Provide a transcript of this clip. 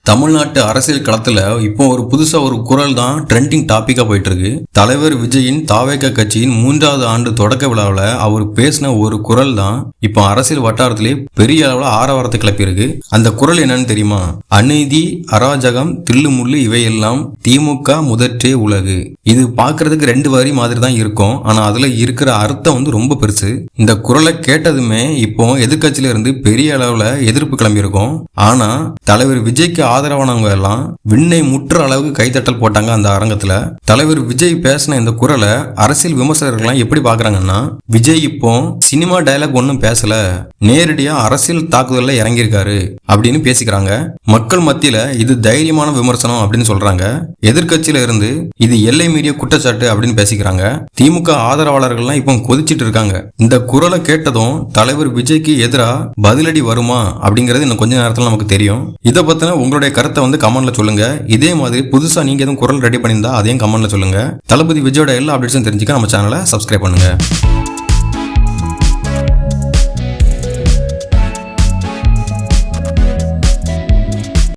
தமிழ்நாட்டு அரசியல் களத்துல இப்போ ஒரு புதுசா ஒரு குரல் தான் ட்ரெண்டிங் டாபிக்கா போயிட்டு இருக்கு. தலைவர் விஜயின் தாவேகா கட்சியின் 3வது ஆண்டு தொடக்க விழாவில் அவர் பேசின ஒரு குரல் தான் இப்போ அரசியல் வட்டாரத்திலே பெரிய அளவுல ஆரவாரத்தை கிளப்பியிருக்கு. அந்த குரல் என்னன்னு தெரியுமா? அநீதி, அராஜகம், தில்லுமுள்ளு இவையெல்லாம் திமுக முதற்றே உலகு. இது பாக்குறதுக்கு 2 வரி மாதிரி தான் இருக்கும். ஆனா அதுல இருக்கிற அர்த்தம் வந்து ரொம்ப பெருசு. இந்த குரலை கேட்டதுமே இப்போ எதிர்கட்சியில இருந்து பெரிய அளவுல எதிர்ப்பு கிளம்பி இருக்கும். ஆனா தலைவர் விஜய்க்கு ஆதரவானவங்க எல்லாம் விண்ணை முற்ற அளவுக்கு கைத்தட்டல் போட்டாங்க. அந்த அரங்கத்துல தலைவர் விஜய் பேசின இந்த குரலை அரசியல் விமர்சகர்கள் எப்படி பாக்குறாங்கன்னா, விஜய் இப்போ சினிமா டயலாக் ஒன்னும் பேசல, நேரடியா அரசியல் தாக்குதல்ல இறங்கியிருக்காரு அப்படின்னு பேசிக்கிறாங்க. மக்கள் மத்தியில இது தைரியமான விமர்சனம் அப்படின்னு சொல்றாங்க. எதிர்கட்சியில இருந்து இது எல்லை மீறிய குற்றச்சாட்டு அப்படின்னு பேசிக்கிறாங்க. திமுக ஆதரவாளர்கள்லாம் இப்போ கொதிச்சிட்டு இருக்காங்க. இந்த குரலை கேட்டதும் தலைவர் விஜய்க்கு எதிராக பதிலடி வருமா அப்படிங்கிறது இன்னும் கொஞ்ச நேரத்துல நமக்கு தெரியும். இதை பத்தின உங்களுடைய கருத்தை வந்து கமெண்ட்ல சொல்லுங்க. இதே மாதிரி புதுசா நீங்க எதுவும் குரல் ரெடி பண்ணியிருந்தா அதையும் கமெண்ட்ல சொல்லுங்க. தளபதி விஜயோட எல்லா அப்டேட்ஸும் தெரிஞ்சுக்க நம்ம சேனலை சப்ஸ்கிரைப் பண்ணுங்க.